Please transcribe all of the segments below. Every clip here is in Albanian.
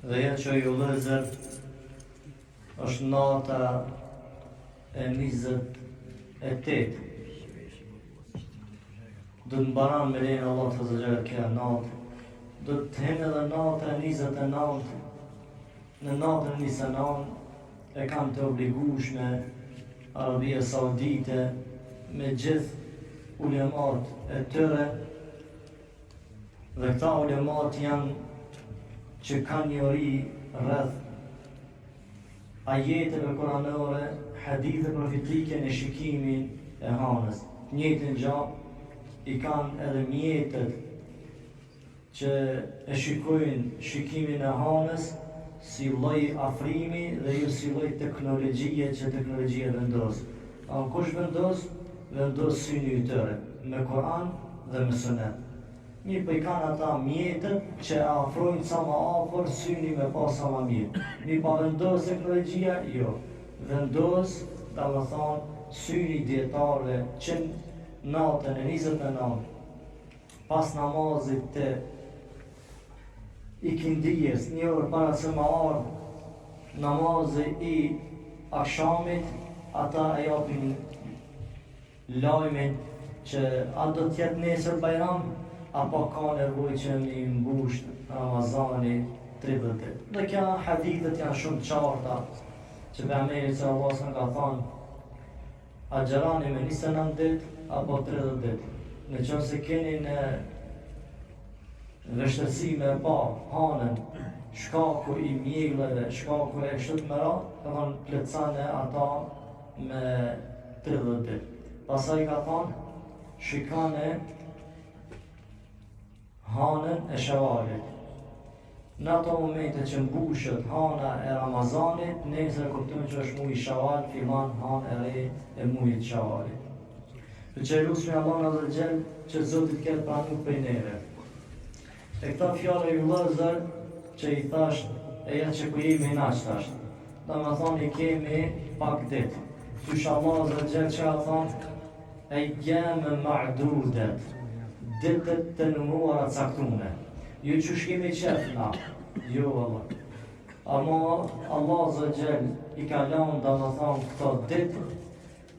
Dhe ja që ju lëzër është nata e 28. Do të mbaran me lejnë Allah të zëgjerë kja natë. Do të henë edhe nata e 29. Në natën e 29 e kanë të obligushme Arabia Saudite me gjithë ulemat e tëre. Dhe këta ulemat janë që kanë njëri rreth ajeteve kuranore, hadithe profetike në shikimin e hanës. Njëjtën gjë i kanë edhe mjetët që e shikojnë shikimin e hanës si lloj afrimi dhe jo si lloj teknologjie që teknologjia vendos. Kush vendos? Vendos syni i tyre me Kur'an dhe me Sunet. Mirë po i kanë ata mjetët që afrojnë sa më afër syni me pas sa më mirë. Mirë pa vendos teknologjia? Jo. Vendos, domethënë, syni dietarëve që natën e 29 pas namazit të ikindijes, një orë para se më ardhë namazi i akşamit, ata e japin lajmin që a do t'jetë nesër Bajram, apo ka nevojë që mi mbusht Ramazani 30 ditë. Dhe kja hadithet janë shumë qarta, që pejgamberi sallallahu alaihi wasallam ka thënë, agjerani me 29 ditë apo 30 ditë. Në qënë se keni në vështërsi me pa hanën, shkaku i mjellëve, shkaku e kështu me radhë, ka thonë plotësane ata me 30 ditë. Pastaj ka thonë, shikane hanën e Shawalit. Në ato momente që mbushet hana e Ramazanit, nesër kuptojmë që është muji Shawal, fillon hanë e re e mujit Shawalit. Për që lusmi Allah në dhe gjelë që Zotit këtë pranu për neve. E këta fjallë ju lëzër që i thasht, e jetë që ku jemi naqë thasht. Da me thonë i kemi pak ditë. Qysh Allah dhe gjelë që a thonë, e jemë ma'dudet, ditët të numruara caktune. Ju qysh kemi qef na, jo Allah. Ama Allah dhe gjelë i ka lanë da me thonë këto ditë,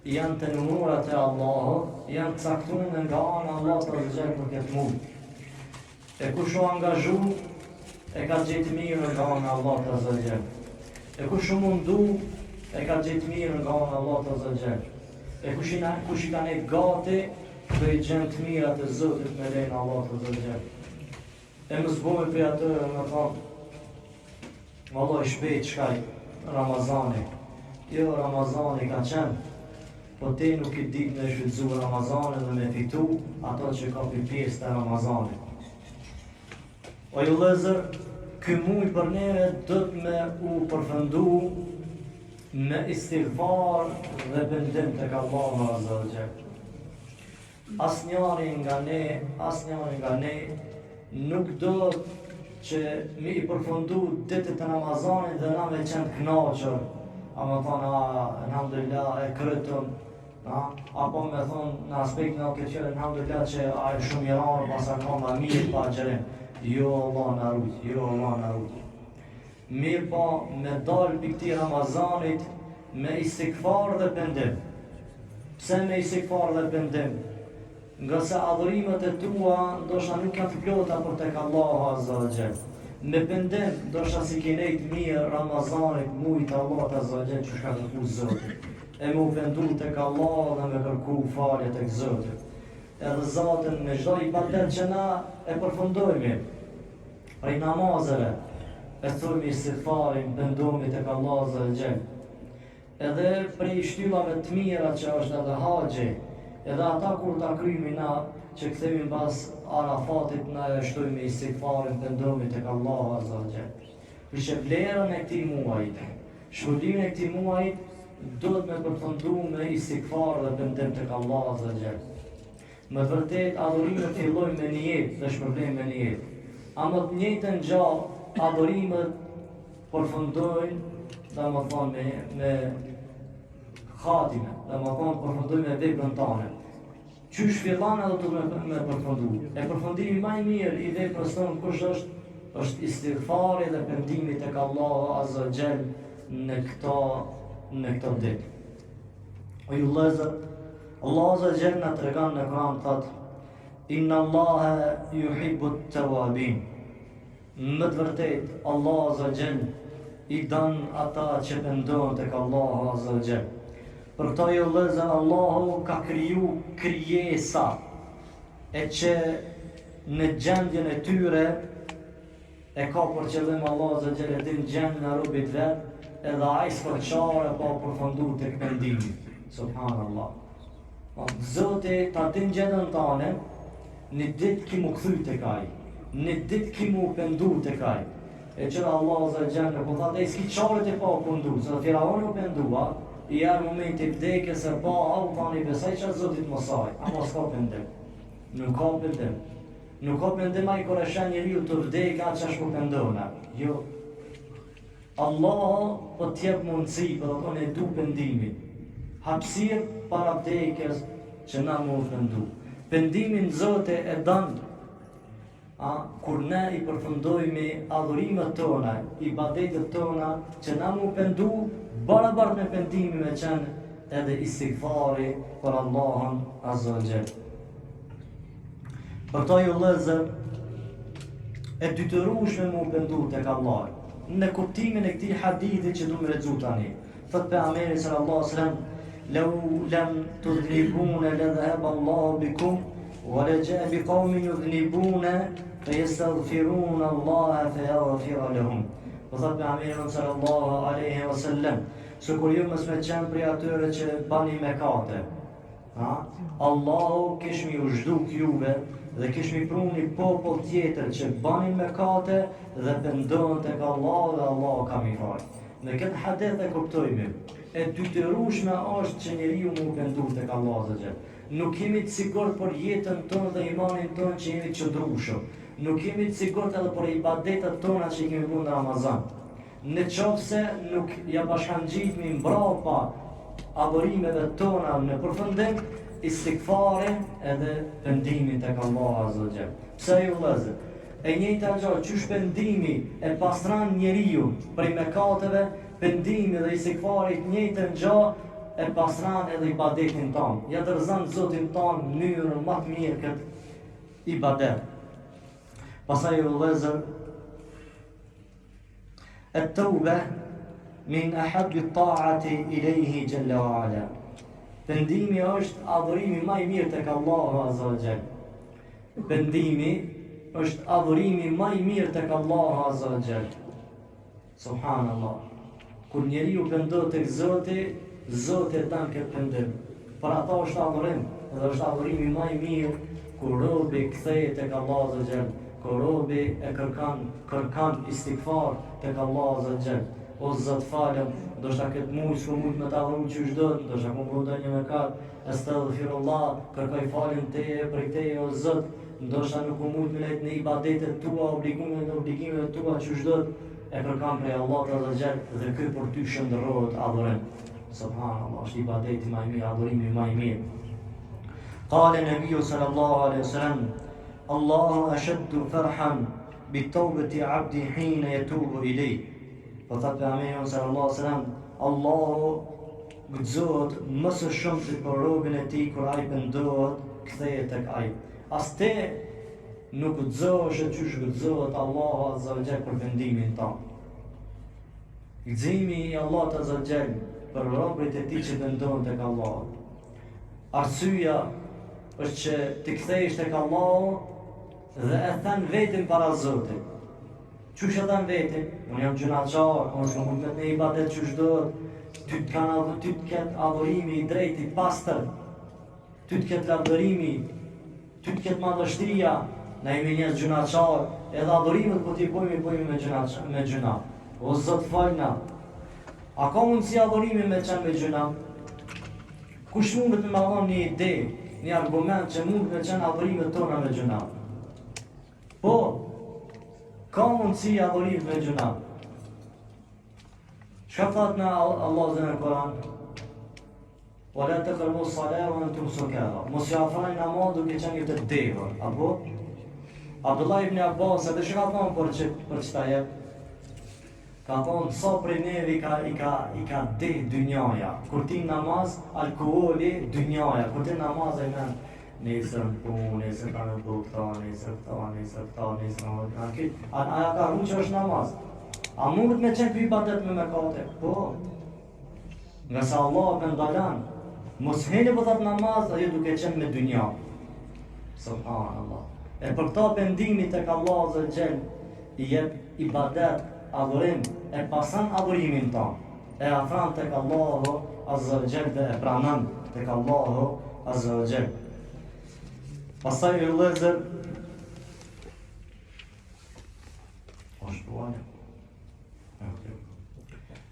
janë të numruara te Allahu, janë caktuar nga ana Allah të rëzgjerë për këtë mund. E kush u angazhu, e ka gjetë mirë nga ana Allah të rëzgjerë. E kush u mundu, e ka gjetë mirë nga ana Allah të rëzgjerë. E kush i ka nejtë gati, do i gjenë të mirat e Zotit me lejnë Allah të rëzgjerë. E më zbojë për atërë me thonë, Allah i shpejt shkaj Ramazani. Jo, Ramazani ka qenë, po te nuk i ditë me shvydzu Ramazanin dhe me fitu ato që ka për pjesë të Ramazanit. O ju lezër, ky muj për neve dhët me u përfëndu me istighfar dhe bendim të ka Allahu Azza wa Jalla. Asnjëri nga ne nuk do që mi i përfëndu ditët të Ramazanit dhe na me qenë knaqër, a me thonë, alhamdulillah, e krytëm, apo me thonë në aspektin e këtë qërë, alhamdulillah që a e shumë i rarë, pasa ka ma mirë pa gjërim. Jo Allah në rujt, jo Allah në rujt. Mirë pa me dalë për këti Ramazanit me istighfar dhe pendim. Pse me istighfar dhe pendim? Nga se adhurimet e tua ndoshta nuk janë të plota për tek Allahu Azza wa Jalla. Me pendim, ndoshta si ke nejt mirë Ramazanit, mujt Allah Azza wa Jalla që shka kërku Zotit. E me u pendu tek Allah dhe me kërku falje tek Zotit. Edhe Zotin në çdo ibadet që na e përfundojmë prej namazeve, e thojmë istighfarin, pendohemi tek Allah Azza wa Jalla. Edhe prej shtyllave të mira që është edhe haxhi, edhe ata kur ta kryjmë na që kthehemi mbas Arafatit na e shtojmë istighfarin, pendohemi tek Allah Azza wa Jalla. Për që vlerën e këtij muajit, shkollimin e këtij muajit duhet me përfundu me istighfar dhe pendim tek Allah Azza wa Jalla. Me vërtet, adhurimet fillojnë me nijet dhe shpërblen me nijet. Ama të njëjtën gjallë, adhurimet përfundojnë, dhe më thonë, me khatime, dhe më thonë, përfundojnë me veprën tane. Qysh fillan edhe të me përfundu. E përfundimi më i mirë i veprës tonë kush është? është istighfari dhe pendimi tek Allahu Azza wa Jall në këto ditë. O ju vëllezër, Allahu Azza wa Jall na tregon në Kur'an thotë: Inna Allaha yuhibbu at-tawabin. Më të vërtet, Allahu Azza wa Jall i don ata që pendohen tek Allahu Azza wa Jall. Për këto ju vëllezër, Allahu ka kriju krijesa e që në gjendjen e tyre e ka për qëllim Allahu Azza wa Jall e din gjendjen e robit vet, edhe ai s'përçare pa përfunduar tek pendimi. Subhanallah. Zoti ta din gjendjen tonë, në ditë ki mu këthy të kaj, në ditë ki mu pendu të kaj. E qëra Allah Azza wa Jall po thate, s'ki qarit e pa pendu, se dhe Firaoni u pendua, i erë momenti vdekje se pa, au tani besaj që Zotit Mosaj, ama s'ka pendim. Nuk ka pendim. Nuk ka pendim a i kore shen njeriu të vdekje atë që është po pendona. Jo. Allah po t'jep mundësi, po dhe tonë e du pendimin. Hapsir para vdekjes që na mu pendu. Pendimin Zote e dan, kur ne i përfundojmë adhurimet tona, ibadetet tona, që na mu pendu, barabart me pendimin me qenë edhe istighfari për Allahun Azza wa Jall. Për to ju vëllezër, e dytërueshme mu pendu tek Allah. Në kuptimin e këtij hadithi që du me lexu tani, thot pejgamberi sallallahu alaihi wasallam: لو لم تذنبون لذهب الله بكم ولجاء بقوم يذنبون فيستغفرون الله فيغفر لهم. Thot pejgamberi sallallahu alaihi wasallam, se kur ju mos me qenë prej atyre që bani mëkate, Allahu kish mi u zhduk juve dhe kish mi pru një popull tjetër që bani mëkate dhe pendohen tek Allahu dhe Allahu ka mi fal. Në këtë hadith e kuptojmë, e dytërueshme është që njeriu mu pendu tek Allahu Azza wa Jall. Nuk jemi të sigurt për jetën tonë dhe imanin tonë që jemi të qëndrueshëm. Nuk jemi të sigurt edhe për ibadetet tona që kemi bërë në Ramazan. Në qofse nuk ja bashkangjitmi mbrapa adhurimeve tona në përfundim, istighfarin edhe pendimin tek Allahu Azza wa Jall. Pse ju vëllezër? E njëjta gjë, qysh pendimi e pastron njeriu prej mëkateve, pendimi dhe istighfari të njëjtën gjë e pastron edhe ibadetin ton. Ja dorëzon Zotin ton në mënyrën më të mirë këtë ibadet. Pastaj vëllezër, at-tawba min ahabbi at-ta'ati ilayhi jalla wa ala. Pendimi është adhurimi më i mirë tek Allahu Azza wa Jall. Pendimi është adhurimi më i mirë tek Allahu Azza wa Jall. Subhanallah. Kur njeriu pendohet tek Zoti, Zoti e dan këtë pendim. Për ata është adhurim, dhe është adhurimi më i mirë kur robi kthehet tek Allahu Azza wa Jall, kur robi e kërkan istighfar tek Allahu Azza wa Jall. O Zot falem, ndoshta këtë muj s'u mund me ta adhurum që çdo, ndoshta kam bërë ndonjë mëkat, astaghfirullah, kërkoj faljen teje për teje o Zot, ndoshta nuk u mund me lejt në ibadetet tua, obligimet tua që çdo e kërkam prej Allahut Azza wa Jall dhe ky për ty shndërrohet adhurim. Subhanallah, është ibadeti më i mirë, adhurimi më i mirë. Qala Nabiu sallallahu alaihi wasallam: Allahu ashaddu farhan bi tawbati 'abdi hina yatubu ilayh. Po thot pejgamberi sallallahu alaihi wasallam, Allahu gëzohet më së shumti për robën e tij kur ai pendohet, kthehet tek ai. As te nuk gëzohesh çysh gëzohet Allahu Azza wa Jall për pendimin tonë. Gëzimi i Allahut Azza wa Jall për robët e tij që pendohen tek Allahu. Arsyeja është që të kthehesh tek Allahu dhe e thën vetëm para Zotit. Qysh e thën vetëm? Unë jam gjunaçar, unë s'u mund të ibadet çysh do, ty të ketë adhurimi i drejtë i pastër, ty të ketë lavdërimi, ty të ketë madhështia, na jemi njerëz gjunaçar, edhe adhurimet po t'i bojmë me gjuna. O Zot falna. A ka mundësi adhurimi me qenë me gjuna? Kush mundet me marrë një ide, një argument që mund me qenë adhurimet tona me gjuna? Po, ka mundësi adhurimet me gjuna. Çka thot në Allah në Kur'an? Wala taqrabu as-salata wa antum sukara. Mos ja afroni namaz duke qenë të devër, apo? Abdullah ibn Abbas, edhe që ka thonë për qëta jep, ka thonë, sa prej neve i ka de dynjaja. Kur ti namaz, alkoholi, dynjaja. Kur ti namaz, e men, nesër në punë, nesër ka në bukta, nesër aja ka ru që është namaz. A mundet me qenë për ibadet me mekate? Po. Nga sa Allah me ndalan, mos heni për thatë namaz, ajo duke qenë me dynja. Subhanallah. E për këta pendimit tek Allah Azza wa Jall i jep ibadet, adhurim, e pasan adhurimin tonë. E afran tek Allahu Azza wa Jall dhe e pranon tek Allahu Azza wa Jall. Pastaj i vëllezër,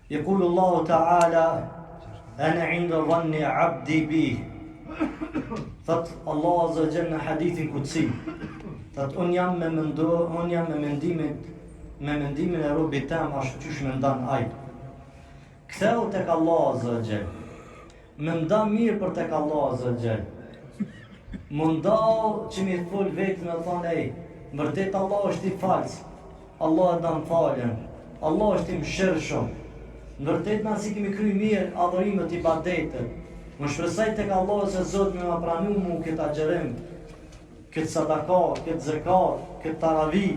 يقول الله تعالى أنا عند ظن عبدي بي. Thot Allah Azza wa Jall në hadithin kutsi, thot unë jam me mendimin e robit tem ashtu qysh me ndan aj. Ktheu tek Allah Azza wa Jall, me ndan mirë për tek Allah Azza wa Jall. Mundau që mi fol vetëm e thonë ej, vërtet Allah është i falës, Allah e dan falën, Allah është i mëshirshëm. Vërtet na si kemi kry mirë adhurimet i ibadetet. Më shpresoj tek Allah se Zoti më pranu mu këtë agjerim, këtë sadaka, këtë zekat, këtë taravi.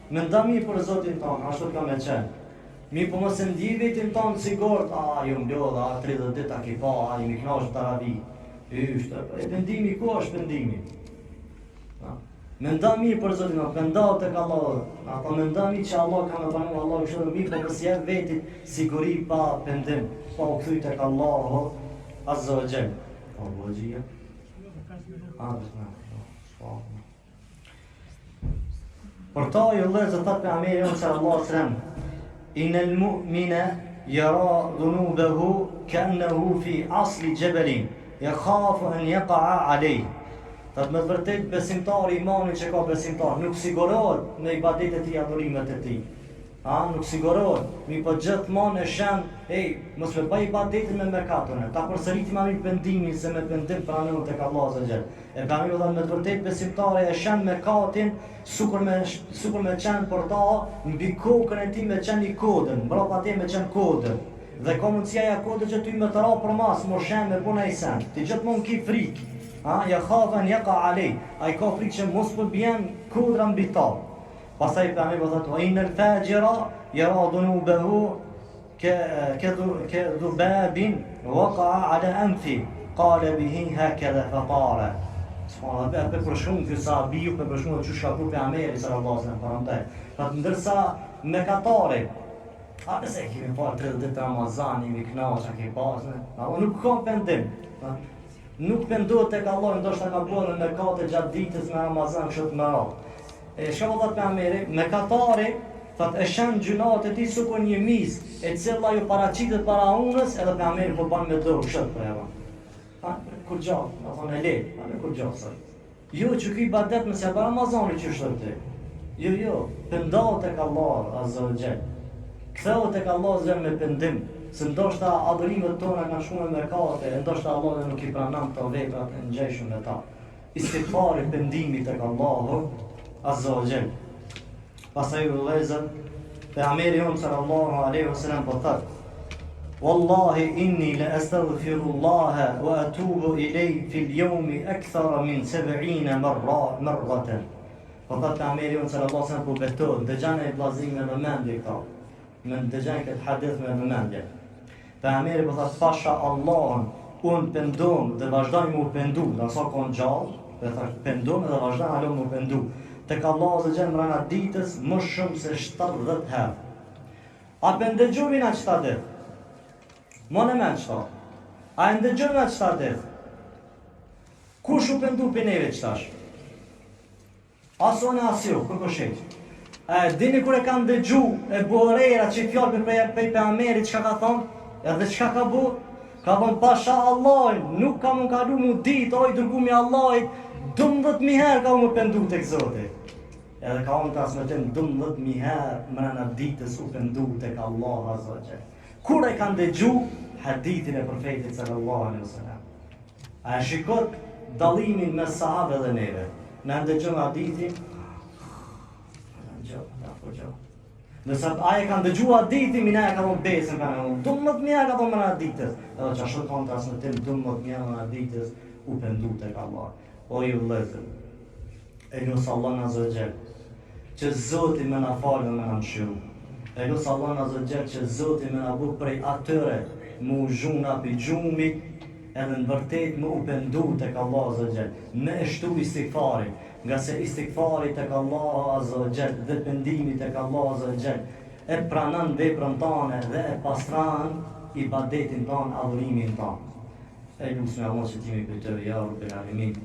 Me ndami për Zotin tonë, ashtu ka me qenë. Mi po mos e ndjej vetin tonë sigurt, ju mblodha 30 ditë ki pa, i mi knash taravi. E pendimi ku është pendimi? Me ndami për Zotin tonë, pendau tek Allah. Apo me ndami që Allah ka me pranu, Allah është edhe mi, po mos jep vetit siguri pa pendim, pa u kthy tek Allahu Azza wa Jall. Për ta ju lezë thot për Amiri sallallahu alaihi wasallam, inal mu'mina yara dhunubahu ka'annahu fi asli jabalin yakhafu an yaqa'a alayh. Thot me vërtet besimtari imani që ka besimtar nuk sigurohet në ibadetet e adhurimet e tij. Nuk sigurohet, mi po gjithmonë e shen, mos me bëj ibadetin me mekatën, ta përsëriti ma mirë pendimin se me pendim pranon tek Allah Azza wa Jall. E pranon dhe me të vërtet besimtari e shen mekatin, sukur me qenë për ta, mbi kokën e ti me qenë i kodën, mbrapa te me qenë kodën. Dhe ka mundësia ja kodën që ty me të ra për mas, më shen me puna i sen. Ti gjithmonë ki frikë, ja khafen jaka alej, a i ka frikë që mos për bjen kodra mbi ta. Pastaj për me thot, wa inal fajira yara dhunubahu كذباب وقع على أنفه قال به هكذا فقال. Subhanallah, për shumë ky sahabiu, për shumë që shka për Ameri sallallahu alaihi wasallam. Pat ndërsa mëkatari, nëse kemi parë 30 ditë Ramazani, mi knaqja ke pasën, nuk ka pendim. Nuk pendohet tek Allah, ndoshta ka bërë mëkate gjatë ditës në Ramazan kështu të mëra. Shka vëllat për Ameri, mëkatari thot e shen gjunat e ti sukur një mis e cilla ju paraqitet para unës edhe për Ameri po ban me dorë kështu për eva. Kur gjatë, në thonë e le, kur gjatë sot. Jo, që ki badet mësja për Ramazani që është të. Jo, pëndau tek Allah Azza wa Jall. Ktheu tek Allah Azza me pendim, se ndoshta adhurimet tona kanë shumë mëkate, ndoshta Allah nuk i pranon këto veprat e ngjeshme me ta. Istighfari, pendimi tek Allahu Azza wa Jall. Pastaj vëllezër, pejgamberi sallallahu alaihi wasallam po thot: "Wallahi inni la astaghfirullah wa atubu ilayhi fi al-yawmi akthara min 70 marratan." Po thot pejgamberi sallallahu alaihi wasallam po betohet, dëgjani e vllazim me vëmendje këta. Me dëgjani këtë hadith me vëmendje. Pejgamberi po thot: "Pasha Allahun, unë pendom dhe vazhdoj mu pendu, dhe sa kon gjallë, dhe thash pendom dhe vazhdoj alo mu pendu. Tek Allah Azza wa Jall mrena ditës më shumë se 70 herë. A për ndëgjovi nga qëta dhe? Më në men qëta. A e ndëgjovi nga qëta dhe? Kush u pëndu për neve qëtash? Aso në asjo, kërko sheqë. Dini kër e kanë ndëgju e buhërera që i fjallë për Amerit qëka ka thonë? Edhe qëka ka bu? Ka thonë pasha Allahin, nuk ka më kalu mu ditë, oj dërgumi Allahit, 12.000 herë ka më pëndu të këzote. Edhe ka unë transmetim 12.000 herë mrena ditës u pëndu tek Allah Azza wa Jall. Kur e kanë dëgju hadithin e profetit sallallahu alaihi wasallam. A e shikot dallimin mes sahabëve dhe neve. Në ndëgjëm hadithin, Po që. Nëse aje kanë dëgjua diti, mina e ka thonë besën ka në unë. 12.000 ka thonë mëna ditës. Edhe që ashtë kanë transmitim 12.000 mëna ditës u pendu të ka Allah. O ju vëllezër, e lusë Allah në zëgjel, që Zoti me na falë dhe me na mshiru. E lusë Allah në zëgjel që Zoti me na bu prej atyre mu zhuna pi gjumit, edhe në vërtet më u pendu të ka Allah zëgjel. Me eshtu istikfari, nga se istikfari të ka Allah zëgjel dhe pendimi të ka Allah zëgjel e pranan veprën tane dhe e pastran ibadetin tanë, adhurimin tanë. E lusë me Allah që timi për të ja Rabbel Alamin.